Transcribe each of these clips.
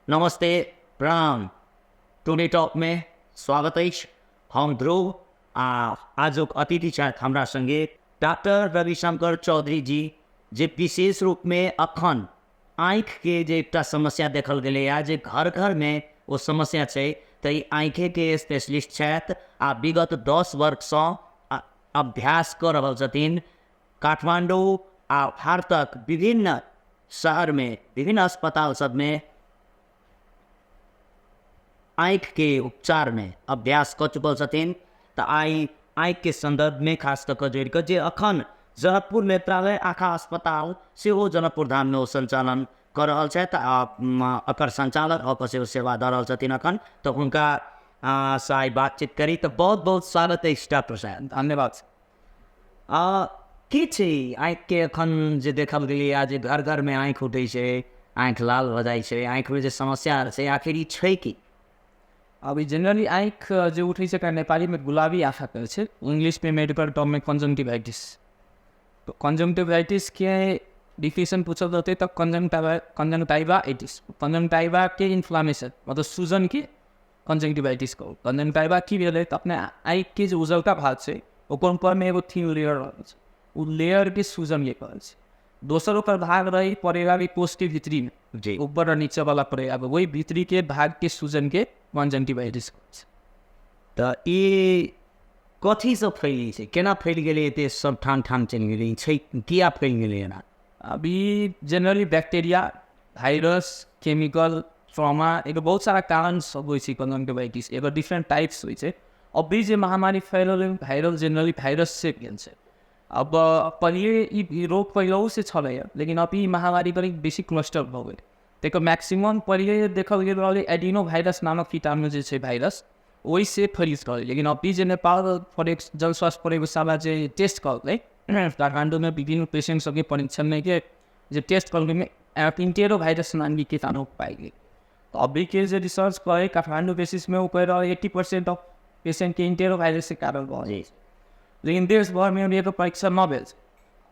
नमस्ते, प्रणाम। Today talk में स्वागत है। हम ध्रुव आजुक अतिथि छथि हमरा संगे डॉक्टर रवि शंकर चौधरी जी, जे विशेष रूप में अखन आँखि के जे एकटा समस्या देखल गेलै आ जे घर घर में वो समस्या छै, तऽ ई आँखि के स्पेशलिस्ट छथि आ विगत 10 वर्ष से अभ्यास कर रहल छथिन। काठमांडू आ भारतक विभिन्न शहर में विभिन्न अस्पताल सब में आँखि के उपचार में अभ्यास कर चुकल छथिन। तो आई आँखि के संदर्भ में खास तक जोड़ कर जे अखन जनकपुर नेत्रालय आँखा अस्पताल से वो जनकपुर धाम में संचालन कर रहल छथि अकर संचालक होकर से सेवा दे रहल छथिन अखन। तो उनका से आई बातचीत करी तो बहुत बहुत स्वागत है डॉक्टर साहब। धन्यवाद। की छै आँखि के अखन जे देखल गेलै आ जे घर घर में आँखि उठै छै, आँखि लाल भ जाइ छै, आँखि में जे समस्या छै आखिर ई छै की? अभी जनरली आँखि जो उठै छै नेपाली में गुलाबी आँखा कहै छै, इंग्लिश में मेडिकल टर्म में कंजंक्टिवाइटिस। तो कंजंक्टिवाइटिस के डिफिनेशन पूछल जाते तो कंजंक्टाइवाइटिस, कंजंक्टाइवा के इन्फ्लामेशन मतलब सूजन के कंजंक्टिवाइटिस को। कंजंक्टाइवा की भेलै तो अपने आँखि के जो उजलका भाग छै ओकर ऊपर में एगो थिन लेयर रहल छै, उ लेयर के सूजन के कहल छै। दोसर ओकर भाग रही पड़ेगा भी पोस्ट के भीतरी में जी ऊपर और नीचे वाला पड़ेगा, वही भीतरी के भाग के सूजन के कंजंक्टिवाइटिस कहल छै। तो ई कथी से फैली छै, केना फैल गेलै, एते सब ठान ठान चलि गेलै छै, किया फैल गेलै एना? अभी generally bacteria, virus, chemical, trauma एक बहुत सारा कारण सब होइ छै कंजंक्टिवाइटिस, एकर डिफरेंट टाइप्स होइ छै। अभी जे महामारी फैलल वायरल जनरली वायरस से भेल छै। अब पहले ई रोग पहिलहु से छलै, लेकिन अब ई महामारी पर बेसी क्लस्टर भऽ गेल। तेकर मैक्सिमम पहले देखल गेल रहलै एडिनो वायरस नामक कीटाणु जे छै वायरस, ओहि से फैल रहलै। लेकिन अभी जे नेपाल जन स्वास्थ्य प्रयोगशाला जे टेस्ट करलै काठमांडू में विभिन्न पेशेंट सबके परीक्षण में के जे टेस्ट करलै में इंटेरो वायरस नाम के कीटाणु पाई गेल। तो अभी के जे रिसर्च करे काठमांडू बेसिस में वो कह रहा 80% ऑफ पेशेंट के इंटेरो वायरस से कारण भऽ जाइ छै। लेकिन देश भर में अभी परीक्षण न भेल छै।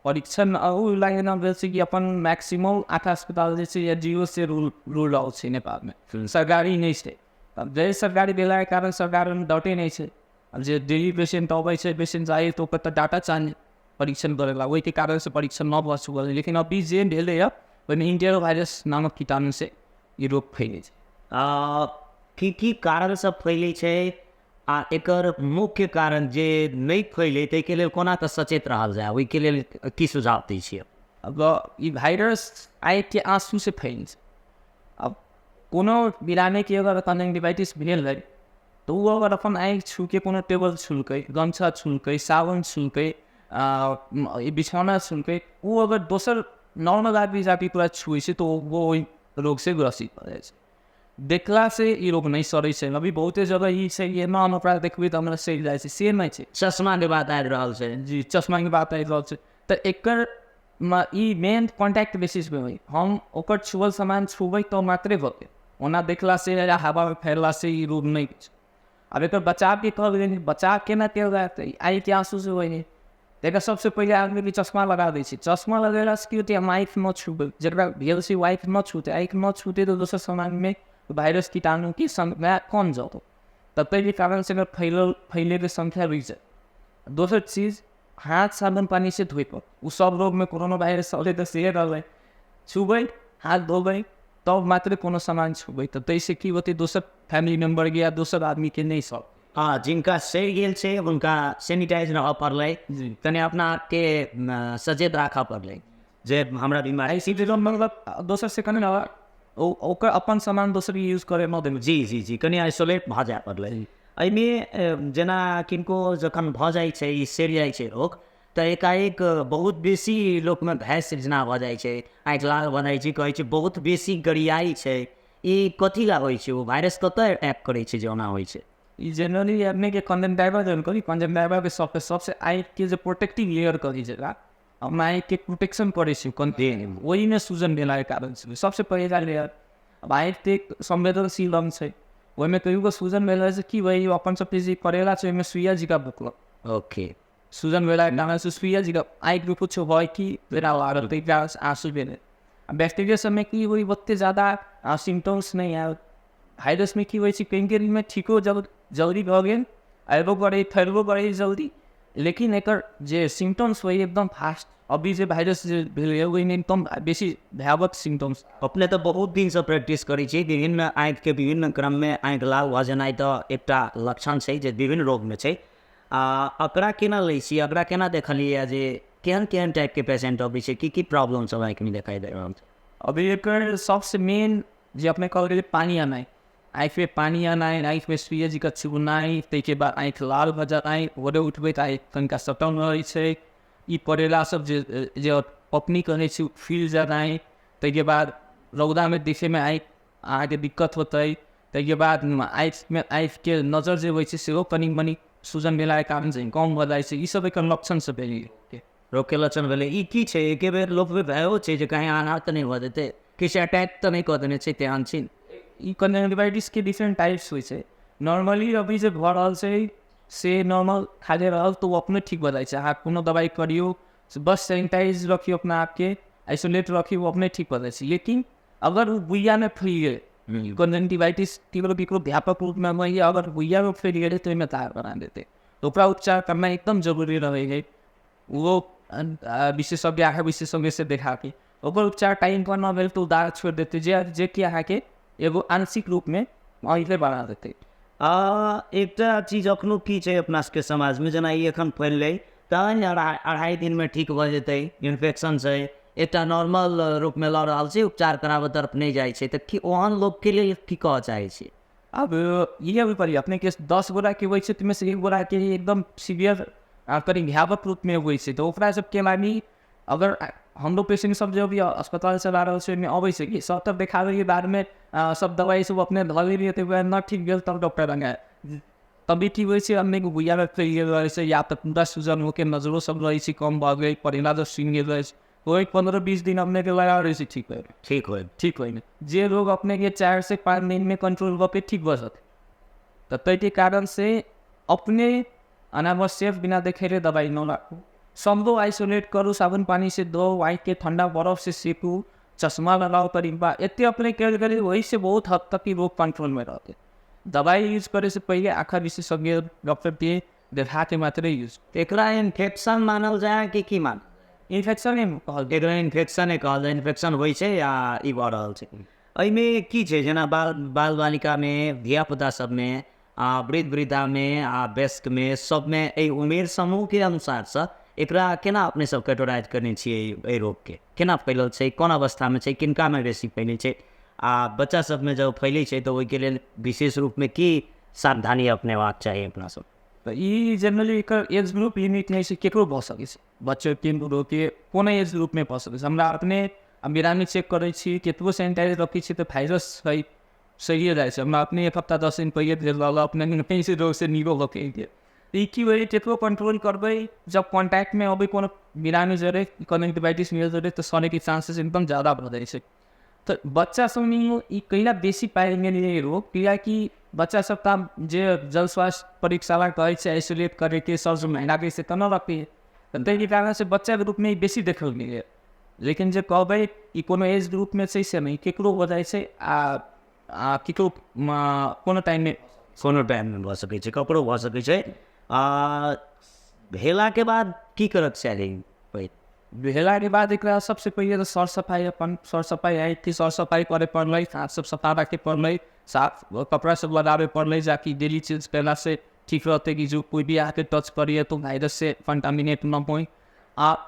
परीक्षण लागे न भेल छै कि अपन मैक्सिमम आँखा अस्पताल जे छै या जियो से रूल आउट छै नेपाल में, सरकारी नहीं छै। अब जे सरकारी भेला के कारण सरकार में डटे नहीं छै। अब जे डेली पेशेंट अबै छै, पेशेंट जाए तो ओकर डाटा चाहिए परीक्षण करेला, वही के कारण से परीक्षण न भऽ चुकल। लेकिन अभी जे भेलै है ओहिमे इंटेरो वायरस नामक कीटाणु से ई रोग फैलै छै। की कारण से फैलै छै आ एकर मुख्य कारण जे नहीं फैले ताहिके लेल कोना कऽ सचेत रहल जाए, ओहिके लेल की सुझाव दै छियै? अब ई वायरस आँखि के आंसू से फैलै छै। अब कोनो बिराने के अगर कंजंक्टिवाइटिस भेल है तो वो अगर अपन आँखि छू के कोनो टेबल छुलकै, गमछा छुलकै, साबुन छुलकै, बिछौना छुलकै, वो अगर दोसर नॉर्मल आदमी जाके पूरा छुए छै तो वो ओहि रोग से ग्रसित भऽ जाइ छै। देखला से ई रोग नहीं सड़ै छै। अभी बहुते जगह ई छै कि एना ओकरा देखबै तऽ हमरा सड़ि जाइ छै, से नहीं छै। चश्मा के बात आबि रहल छै। जी चश्मा के बात आबि रहल छै। तऽ एकर ई मेन कॉन्टैक्ट बेसिस पे होइ, हम ओकर छुअल सामान छुबै तो मात्रे होतै, ओना देखला से या हवा में फैलला से ई रोग नहीं छै। अब एकर बचाव के कहल गेल, बचाव केना कयल जातै? आँखि के आंसू से होइ है तेकर सबसे पहले आदमी भी चश्मा लगा दै छै। चश्मा लगेला से की होतै, हम आँखि न छुबै, जकरा भेल छै वो आँखि न छूते, आँखि न छूते तो दोसर सामान में वायरस कीटाणु की संख्या कम जातो, तब के कारण से अगर फैले के संख्या रुक जाए। दोसर चीज हाथ साबुन पानी से धोए पर, उ सब रोग में कोरोना वायरस होले तो से रहलै, छुबै हाथ धोबै तब मात्र कोनो सामान छुबै, तो तैसे की होते दोसर फैमिली मेम्बर के या दोसर आदमी के नहीं सब। हाँ, जिनका सड़ गेल छै उनका सैनिटाइज रहऽ पड़लै, तने अपना के सचेत राखऽ पड़लै जे हमरा बीमारी मतलब दोसर से कने ना ओकर अपन सामान दोसर यूज करे न देबै। जी जी जी कनि आइसोलेट भऽ जाए पड़लै। एहिमे जेना किनको जखन भऽ जाइ छै, ई सड़ि जाइ छै रोग, तऽ एकाएक बहुत बेसी लोक में भय सृजना भऽ जाइ छै, आँखि लाल भऽ जाइ छै, कहै छै बहुत बेसी गरियाई छै। ई कथी ला होइ छै? वो वायरस कतऽ अटैक करै छै जे ओना होइ छै? ई जनरली आदमी के कंजंक्टिवा जन करी, कंजंक्टिवा के सबसे आँखि के जो प्रोटेक्टिव लेयर करी जकरा हम आँखि के प्रोटेक्शन करे छै, वही में सूजन भेला के कारण से सबसे पहले लेयर। अब आँखि एक संवेदनशील अंग छै, ओहिमे कहियो सूजन भेला से की वही अपन सब जे करेला छै ओहिमे सुइया जी का बुकलक। ओके, सूजन भेला के कारण से सुइया जी का आँखि में कुछ भय कि बेरा लागल तै आंसू भेलै। बैक्टीरिया सबमे की हुई ओते ज़्यादा सिम्टम्स नहीं आयल। वायरस में की होइ छै कहीं में ठीको जल्दी भऽ गेल, अयबो करै फैलबो करै जल्दी, लेकिन एकर जे सिम्टम्स होइ एकदम फास्ट। अभी जे वायरस जे भेलै ओहिमे एकदम बेसी भयावह सिम्टम्स। अपने तो बहुत दिन से प्रैक्टिस करी छी। विभिन्न आँखि के विभिन्न क्रम में आँखि लाल भऽ जेनाइ तो एकटा लक्षण छै जे विभिन्न रोग में छै। एकरा केना लै छी, एकरा केना देखलियै जे केहन केहन टाइप के पेशेंट अबै छै, की प्रॉब्लम सब आँखि में दिखाई दे रहल छै? अभी एकर सबसे मेन जे अपने कहल पानी आनाइ, आँखि में पानी आनाइ, आँखि में सूरज का छुनाइ, ताहिके बाद आँखि लाल भऽ जानाइ, भोरे उठबै तऽ आँखि तनिका सटल रहै छै। ई पड़ेला सब जे पपनी कहै छै फील जानाइ, ताहिके बाद रौदा में देखे में आँखि अहाँके दिक्कत होतै। ताहिके बाद आँखि के नजर जे होइ छै सेहो कनी मनी सूजन भेलाके कारण से कम भऽ जाइ छै। ई सब एकर लक्षण सब भेलै रोग के लक्षण भेलै। ई की छै, एके बेर लोक में भयो छै जे कहीं आन्हर तऽ नहीं भऽ जेतै, किछु अटैक तऽ नहीं कऽ देने छै तेहन छै? ई कंजंक्टिवाइटिस के डिफरेंट टाइप्स होइ छै। नॉर्मली अभी जे भऽ रहल छै से नॉर्मल खाले रहल तो वो अपने ठीक भऽ जाइ छै। अहाँ कोनो दवाई करियो, बस सैनिटाइज रखियो अपना आपके, आइसोलेट रखियो, वो अपने ठीक भऽ जाइ छै। लेकिन अगर वो बुइया में फैल गेल कंजंक्टिवाइटिस केकरो व्यापक रूप में होइए, अगर बुइया में फैल गेलै तो ओहिमे तार बना देतै, तो ओकरा उपचार करना एकदम जरूरी रहै है। वो विशेषज्ञ आँख विशेषज्ञ से देखा के ओकर उपचार टाइम पर न भेल तो दाग छोड़ देते जे कि अहाँके एगो आंशिक रूप में अहिले बना देते। एकटा चीज अखनो की छै अपना सबके समाज में, जेना ई एखन फैललै तहन 2.5 दिन में ठीक भऽ जेतै, इन्फेक्शन छै, एकटा नॉर्मल रूप में लऽ रहल छै, उपचार कराबऽ तरफ नहीं जाइ छै, तऽ की ओहन लोग के लिए की कहऽ चाहै छी? अब ये भी पड़ी अपने के 10 गोरा के होइ छै में से 1 गोरा के एकदम सीवियर करी भयावह रूप में होइ छै, तो ओकरा सबके लागि अगर हम लोग पेशेंट सब जो भी अस्पताल से ला रहल छै ओहिमे अबै छै कि सब तब देखाबै के बाद में सब दवाई सब अपने धऽ लेते हुए न ठीक गेल तब डॉक्टर लग तभी ठीक होइ छै। अन्य बुइया में फैल गेल रहै छै या तऽ पूरा सूजन होके नजरो सब रहै छै कम भऽ गेल, परेला जो सुनि गेल रहै छै, वही 15-20 दिन अपने के लगा रहे छै ठीक होइ में। जे लोग अपने के 4 से 5 दिन में कंट्रोल होके ठीक भऽ सकते, तो ताहि कारण से अपने अनावश्यक बिना देखे दवाई न राखू, सबको आइसोलेट करू, साबुन पानी से धो, आँख के ठंडा बर्फ से सेकू, चश्मा लगाओ करीबा, इतने अपने केयर करें, वही से बहुत हद तक ही रोग कंट्रोल में रहते। दवाई यूज करे से पहले आँख विशेषज्ञ डॉक्टर के देखा के मात्र यूज। एकरा इन्फेक्शन मानल जाए कि की मान? इन्फेक्शन एकरा इन्फेक्शन कहल जाए, इन्फेक्शन होइ छै या ई भऽ रहल छै? एहिमे की छै, जेना बाल बालिका में, धिया पुता सब में, वृद्ध वृद्धा में, वयस्क में, सब में एहि उमेर समूह के अनुसार से एकरा केना अपने सब कैटेगराइज करने छियै? एहि रोग के केना फैलल छै, कोन अवस्था में छै, किनका में बेसी फैलै छै, बच्चा सब में जब फैलै छै तो ओहिके लेल विशेष रूप में की सावधानी अपनेबाक चाही अपना सब? तो ये जनरली एकर एज ग्रुप लिमिट नहीं छै, केकरो भऽ सकै छै, बच्चे के बूढ़ो के कोनो एज ग्रुप में भऽ सकै छै। हमरा अपने बिरामी चेक करै छी, केतबो सैनिटाइज रखै छी तो वायरस सही जाइ छै। हमरा अपने 1 हफ्ता 10 दिन पहिले भेल रहल, अपने कहीं से रोग से नीरो होके गेल। ई की होइ केतबो कंट्रोल करबै, जब कॉन्टैक्ट में अबै कोनो बिरामी जरे कंजंक्टिवाइटिस मिल जरे तो सने के चांसेस एकदम ज़्यादा बढ़ जाइ छै। तो बच्चा सब में ई कहिला बेसी पायल गेल रोग, कियाकि बच्चा सब तब जे जल स्वास्थ्य परीक्षाला कहै छै आइसोलेट करे के, सब महीना के से तना रखी है, तो ताहि कारण से बच्चा के रूप में बेसी देखल गेल। लेकिन जे कहबै ई कोनो एज ग्रुप में छै से नहीं, केकरो हो जाइ छै, केकरो कोनो टाइम में भऽ सकै छै, ककरो भऽ सकै छै। भेला के बाद की करक चाही? भेला के बाद एक सबसे पहले तो सर सफाई, अपन सर सफाई आई थी, सर सफाई करे पड़ल, हाथ सब सफा रखे पड़ल, साफ कपड़ा सब लगावे पड़ल, जाकि डेली चेंज करला से ठीक रहते कि जो कोई भी आके टच करिए तो वायरस से कंटामिनेट न हो।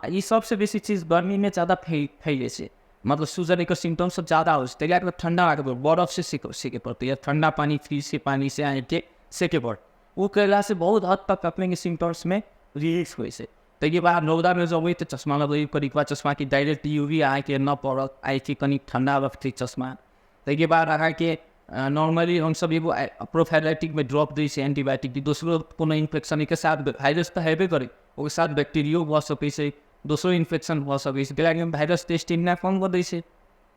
ये सबसे बेसी चीज़ गर्मी में ज़्यादा फैले से, मतलब सूजन एक सिम्टम्स सब ज़्यादा हो, ठंडा आके बर्फ से सेके पड़ती है, ठंडा पानी फ्रिज के पानी से आए के सेके पड़, वो कैला से बहुत हद तक अपने के सिम्टम्स में रिलीफ हुए से। ताकि बाद रौदा में जब तो चश्मा लगे करीबा, चश्मा की डायरेक्ट यूवी आए के न पड़, आई थी कनी ठंडा रखती चश्मा। ताकि बाद अहाँ के नॉर्मली हम सब एगो प्रोफाइलैटिक में ड्रॉप दी से एंटीबायोटिक दी, दोसरो कोनो इन्फेक्शन के साथ वायरस तो हेबे करे, ओके साथ बैक्टीरियो भऽ सकै छै, दोसरो इन्फेक्शन भऽ सकै छै, ताकि वायरस टेस्ट ना कम कर दै छै,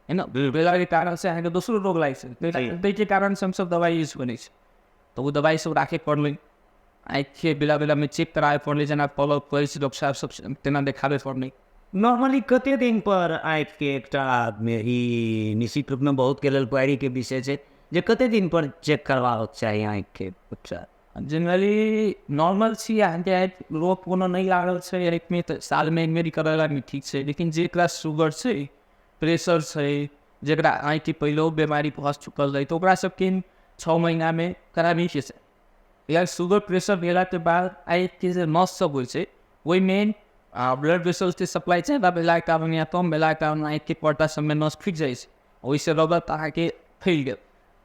है ना, बेला के कारण से अहाँ के दोसरो रोग लाग छै, ताहि के कारण से हम सब दवाई यूज करै छै। तो वो दवाई सब राखे पड़ल, आँख के बेला में चेक करावे पड़ल, जना फॉलो करे डॉक्टर साहब सब तेना देखावे पड़ल, नॉर्मली कते दिन पर आँखि के एकटा ई निश्चित रूप में बहुत के लेल क्वेरी के विषय छै जे कते दिन पर चेक करबाक चाही आँखि के उपचार। जनरली नॉर्मल छी अहाँके आँखि रोग कोनो नहीं लागल छै आँखिमे तऽ सालमे एक बेरी करेलामे ठीक छै, लेकिन जेकरा शुगर छै, प्रेशर छै, जकरा आँखि पहिलो बीमारी भऽ चुकल रहै तऽ ओकरा सबके 6 महीनामे कराबैके छै। या शुगर प्रेशर भेलाके बाद आँखिके जे नस सब होइ छै ओहिमे ब्लड वेसल्सके सप्लाई ज्यादा भेलाके कारण या कम भेलाके कारण आँखिके पर्दा सबमे नस फुटि जाइ छै, ओहिसँ रगत अहाँके फैल गेल।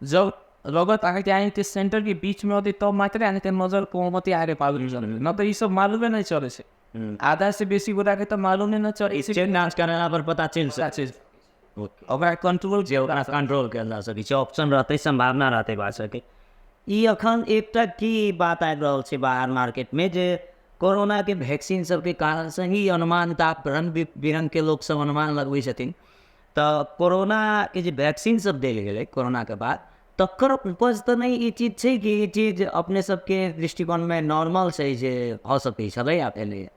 जब रगत अहाँके आँखिके सेंटरके बीचमे होतै तब मात्रै अहाँके नजर कोमती आगे पाबल चलबै, न तऽ ई सब मालूमे नहीं चलै छै। आधा से बेसी गोटाके तऽ मालूमे नहीं चलै छै। चेक जांच करेला पर पता चल छै ओकरा कंट्रोल जे ओकरा कंट्रोल कयल जा सकै छै, ऑप्शन रहतै, संभावना रहतै बात सके। ई अखन एकटा की बात आबि रहल छै बाहर मार्केट में जे कोरोना के वैक्सीन सबके कारण से ही अनुमान रंग बिरंग के लोग सब अनुमान लगबै छथिन। तऽ कोरोना के जे वैक्सीन सब देल गेलै कोरोना के बाद तकर उपज तऽ नहीं ई चीज छै कि ई चीज अपने सबके दृष्टिकोण में नॉर्मल छै जे भऽ सकै छलै आ भेलै।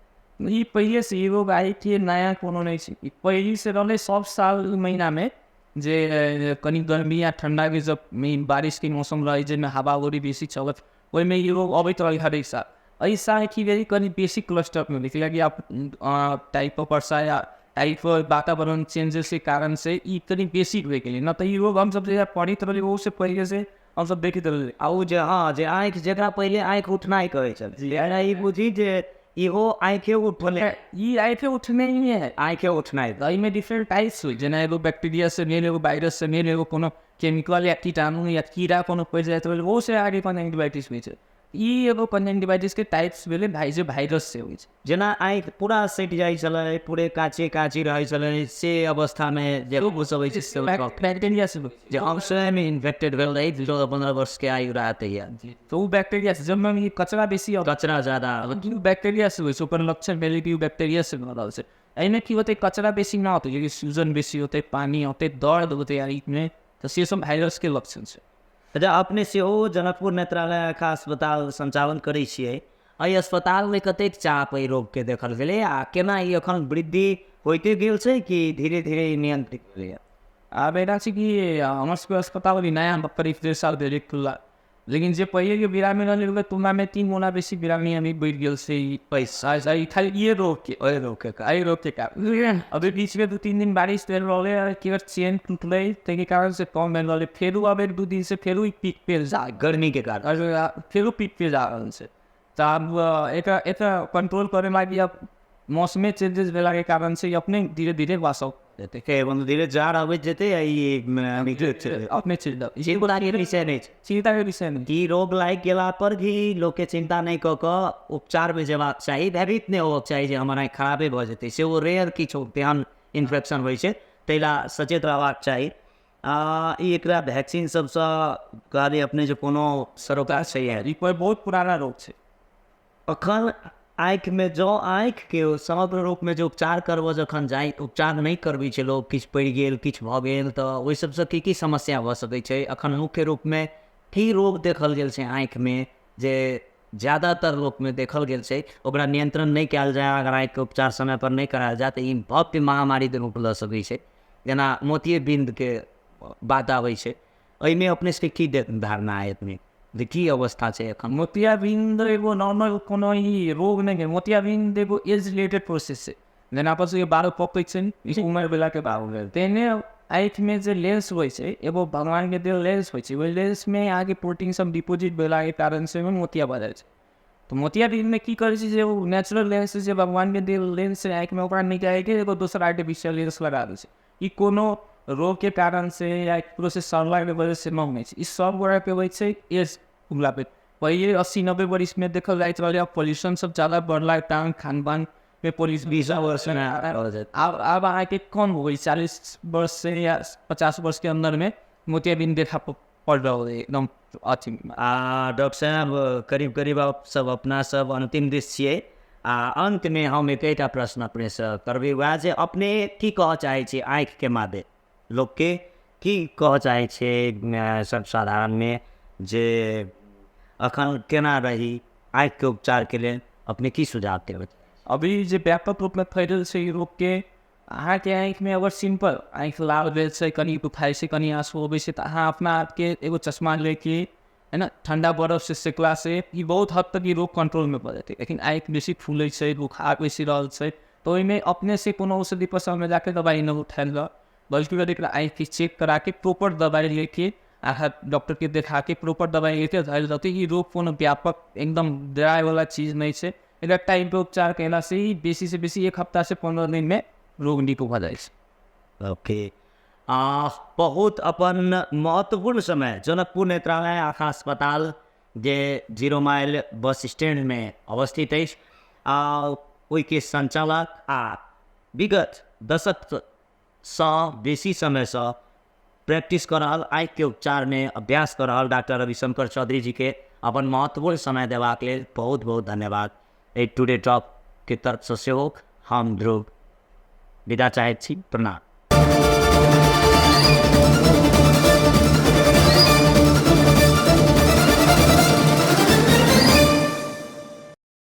ई पहिले से ई रोग आइ कि नया कोनो नहीं छै, ई पहिले से रहले सब साल महीना में जे कनी गर्मी या ठंडा के जब बारिश के मौसम रहे जाहिमे हवा गोरी बेसी चलत ओहिमे ई रोग अबैत रहे हरेक साल। एहि साल की भेल कनी बेसी क्लस्टर में भेल कियाकि आप टाइप ऑफ वर्षा या टाइप वातावरण चेंजेस के कारण से ई कनी बेसी भऽ गेलै, न तऽ ई रोग हम सब जे पढ़ैत रहलियै ओहो से पहिले से हम सब देखैत रहलियै। आ उ जे हाँ जे आँखि जकरा पहिले आँखि उठनाइ कहै छलै ई बुझी जे इहो आँखे उठले ई आँखे उठने ही है, आँखे उठनाइ एहिमे डिफरेंट टाइप्स होइ जेना एगो बैक्टीरिया से मेल, एगो वायरस से मेल, एगो कोनो केमिकल या कीटाणु या कीड़ा कोनो पड़ि जाइत रहल ओहो से आगे कंजंक्टिवाइटिस होइ छै। ई एगो कंजंक्टिवाइटिस के टाइप्स भेलै भाई जे वायरस से होइ छै। जेना आँखि पूरा सटि जाइ छलै, पूरे काचे काची रहै छलै, से अवस्था में जे रोग सब होइ छै से बैक्टीरिया से होइ छै। जे हम स्वयं इन्फेक्टेड भेल रही 15 वर्ष के आयु रहते या तो उ बैक्टीरिया से जब में कचरा बेसी कचरा ज्यादा बैक्टीरिया से होइ छै, ओकर लक्षण भेलै कि बैक्टीरिया से भऽ रहल छै। एहिमे की होतै कचरा बेसी ना होतै क्योंकि सूजन बेसी होतै, पानी होतै, दर्द होतै आँखि में, तो से सब वायरस के लक्षण छै। अच्छा अपने सेहो जनकपुर नेत्रालय का अस्पताल संचालन करै छियै, एहि अस्पताल में कतेक चाप एहि रोग के देखल गेलै आ केना ई अखन वृद्धि होइते गेल छै कि धीरे धीरे नियंत्रित भेलैया। आब एना छै कि हमर सबके अस्पताल अभी नया करीब 1.5 साल भेलै खुलला, लेकिन जे पहिले के बिरामी रहलै ओकर तुलना में 3 गुना बेसी बिरामी अभी बढ़ि गेल छै। पैसा खाली ये रोग के कारण अभी बीच में 2-3 दिन बारिश भेल रहलै कि चेन टूटलै ताहि कारण से कम भेल रहलै, फेरू अब 1-2 दिन से फेरू पीक पे जा गर्मी के कारण फेरू पीक पे जा रहल छै। तऽ अब एकर कंट्रोल करे लागी अब मौसमे चेंजेस भेला के कारण से अपने धीरे धीरे वासव देते के धीरे जाड़ आबैत जेतै आ ई अपने चलि जाउ। चिंता के विषय नहीं छै, चिंता के विषय नहीं। ई रोग लागि गेला पर भी लोग के चिंता नहीं कऽ कऽ उपचार में जेबाक चाही, भयभीत नहीं होबाक चाही जे हमर आँखि खराबे भऽ जेतै, से ओ रेयर किछु तेहन इन्फेक्शन होइ छै ताहि लए सचेत रहबाक चाही। ई एकरा वैक्सीन सबसँ कहलियै अपने जे कोनो सरोकार छै ई कोई बहुत पुराना रोग छै। अखन आँखि में जो आँखि के समग्र रूप में जो उपचार करबो जखन जाय उपचार नहीं करबै छै लोग, किछु पड़ि गेल किछु भऽ गेल तऽ ओहि सबसँ की समस्या भऽ सकै छै। अखन मुख्य रूप में की रोग देखल गेल छै आँखि में जे ज़्यादातर लोग में देखल गेल छै, ओकरा नियंत्रण नहीं कयल जाय, अगर आँखि के उपचार समय पर नहीं करायल जाय तऽ ई भव्य महामारी के रूप लऽ सकै छै। जेना मोतियाबिंद के बात आबै छै, एहिमे अपने सबके की धारणा है अपने जे की अवस्था छै एखन। मोतियाबिंद एगो नॉर्मल कोनो ई रोग नहीं है, मोतियाबिंद एगो एज रिलेटेड प्रोसेस छै। जेना अपन सबके बाल पकै छै उमर भेला के बाद भेल तेहने आँखि में जे लेंस होइ छै एगो भगवान के देल लेंस होइ छै, ओहि लेंस में आगे प्रोटीन सब डिपोजिट भेला के कारण से मोतिया भऽ जाइ छै। तो मोतियाबिंद में की करै छै जे ओ नेचुरल लेंस जे भगवान के देल लेंस आँखि में ओकरा निकालि के एगो दोसर आर्टिफिशियल लेंस लगा दै छै। ई कोनो रोग के कारण से या प्रोसेस सड़ला के वजह से नहीं होइ छै, ई सब गोरा पे होइ छै एज उगला पे। पहिले 80-90 वर्ष में देखल जाइत रहलै, अब पॉल्यूशन सब ज़्यादा बढ़ला टाइम खान पान में पॉल्यूशन 20 वर्ष में अब अहाँके कम हो गई 40 वर्ष से या 50 वर्ष के अंदर में मोतियाबिंद देखा पड़ रहल है एकदम अथी। डॉक्टर साहब करीब करीब आप सब अपना सब अंतिम दिश छियै अंत में हम एकटा प्रश्न अपने से करबै वएह जे अपने की कहऽ चाहै छी आँखि के मादे लोग के की कहऽ चाहै छै सर्वसाधारण में जे अखन केना रही आँखि के उपचार के लिए अपने की सुझाव देबै? अभी जे व्यापक रूप में फैलल छै ई रोग के अहाँ के आँखि में अगर सिंपल आँखि लाल भेल छै, कनी दुखाई से, कनी आंसू अबै छै, तो अहाँ अपना आप के एगो चश्मा लेके है ना ठंडा बर्फ से सेकला से ई बहुत हद तक ई रोग कंट्रोल में पड़ जेतै। लेकिन आँखि बेसी फूलै छै, बुखार बेसी रहल छै, तो ओहिमे अपने से कोनो औषधि पसर में जाके दवाई नहीं उठाएल जाओ, बल्कि अगर एकरा आँखि चेक करा के प्रॉपर दवाई लेके अहाँ डॉक्टर के देखा के प्रॉपर दवाई लेके धैल जाते। ई रोग कोनो व्यापक एकदम डराए वाला चीज नहीं छै। एकरा टाइम पे उपचार कैला से ही बेसी से बेसी 1 हफ्ता से 15 दिन में रोग नीक भ जाए छै। ओके, बहुत अपन महत्वपूर्ण समय जनकपुर नेत्रालय आँखा अस्पताल जे 0 माइल बस स्टैंड में अवस्थित है, ओई के संचालक आ विगत दशक से बेसी समय से प्रैक्टिस कर रहल, आँखि के उपचार में अभ्यास कर रहल डॉक्टर रवि शंकर चौधरी जी के अपन महत्वपूर्ण समय देवाक लेल बहुत बहुत धन्यवाद। टुडे टॉक के तरफ से सेहो हम ध्रुव विदा चाहैत छी। प्रणाम।